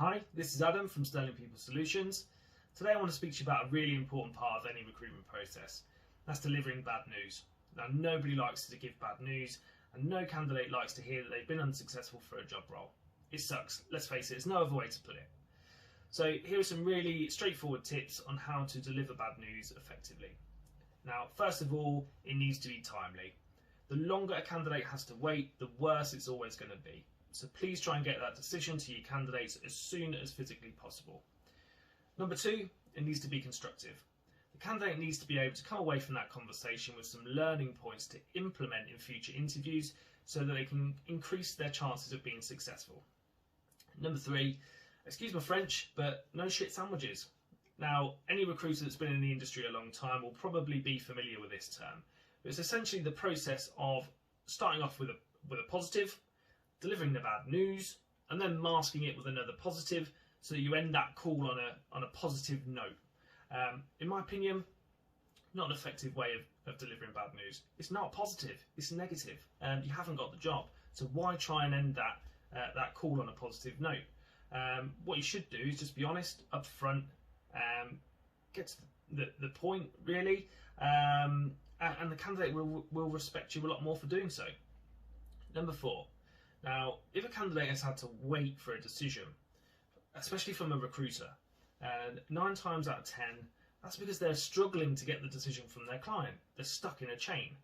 Hi, this is Adam from Sterling People Solutions. Today I want to speak to you about a really important part of any recruitment process. That's delivering bad news. Now, nobody likes to give bad news, and no candidate likes to hear that they've been unsuccessful for a job role. It sucks, let's face it, there's no other way to put it. So here are some really straightforward tips on how to deliver bad news effectively. Now, first of all, it needs to be timely. The longer a candidate has to wait, the worse it's always going to be. So please try and get that decision to your candidates as soon as physically possible. Number two, it needs to be constructive. The candidate needs to be able to come away from that conversation with some learning points to implement in future interviews so that they can increase their chances of being successful. Number three, excuse my French, but no shit sandwiches. Now, any recruiter that's been in the industry a long time will probably be familiar with this term. But it's essentially the process of starting off with a positive, delivering the bad news, and then masking it with another positive so that you end that call on a positive note. In my opinion, not an effective way of delivering bad news. It's not positive, it's negative. You haven't got the job, so why try and end that call on a positive note? What you should do is just be honest, upfront, get to the point really, and the candidate will respect you a lot more for doing so. Number four. Now, if a candidate has had to wait for a decision, especially from a recruiter, 9 times out of 10, that's because they're struggling to get the decision from their client. They're stuck in a chain.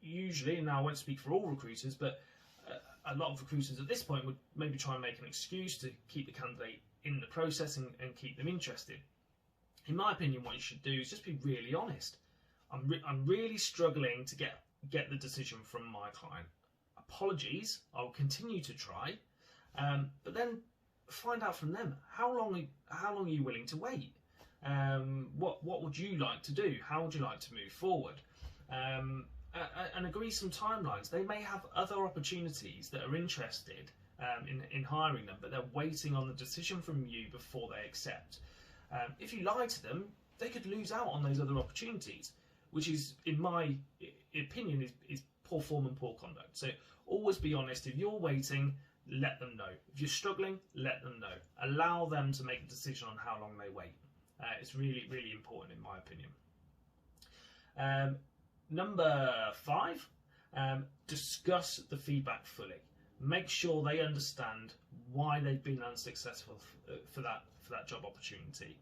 Usually, now I won't speak for all recruiters, but a lot of recruiters at this point would maybe try and make an excuse to keep the candidate in the process and keep them interested. In my opinion, what you should do is just be really honest. I'm really struggling to get the decision from my client. Apologies, I'll continue to try, but then find out from them how long are you willing to wait? What would you like to do? How would you like to move forward? And agree some timelines. They may have other opportunities that are interested in hiring them, but they're waiting on the decision from you before they accept. If you lie to them, they could lose out on those other opportunities, which is, in my opinion, is poor form and poor conduct. So always be honest. If you're waiting, let them know. If you're struggling, let them know. Allow them to make a decision on how long they wait. It's really, really important in my opinion. Number 5, discuss the feedback fully. Make sure they understand why they've been unsuccessful for that job opportunity.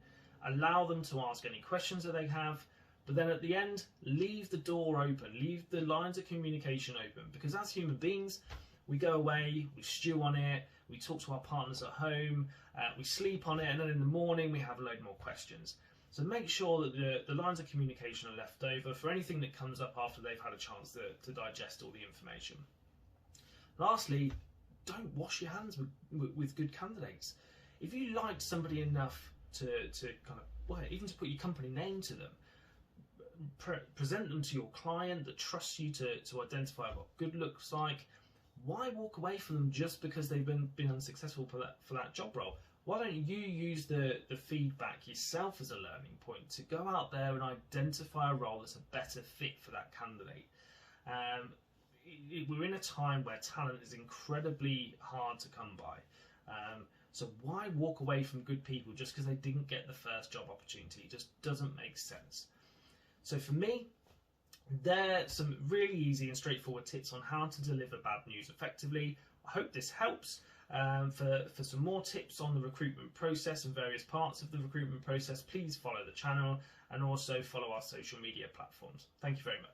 Allow them to ask any questions that they have, but then at the end, leave the door open, leave the lines of communication open, because as human beings, we go away, we stew on it, we talk to our partners at home, we sleep on it, and then in the morning we have a load more questions. So make sure that the lines of communication are left over for anything that comes up after they've had a chance to digest all the information. Lastly, don't wash your hands with good candidates. If you liked somebody enough to kind of, well, even to put your company name to them, present them to your client that trusts you to identify what good looks like, why walk away from them just because they've been unsuccessful for that job role? Why don't you use the feedback yourself as a learning point to go out there and identify a role that's a better fit for that candidate? We're in a time where talent is incredibly hard to come by. So why walk away from good people just because they didn't get the first job opportunity? It just doesn't make sense. So for me, there are some really easy and straightforward tips on how to deliver bad news effectively. I hope this helps. For some more tips on the recruitment process and various parts of the recruitment process, please follow the channel and also follow our social media platforms. Thank you very much.